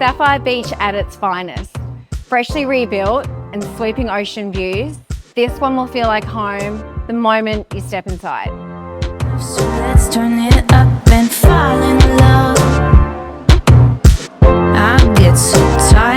Sapphire Beach at its finest. Freshly rebuilt and sweeping ocean views, this one will feel like home the moment you step inside. So let's turn it up and fall in love. I get so tired.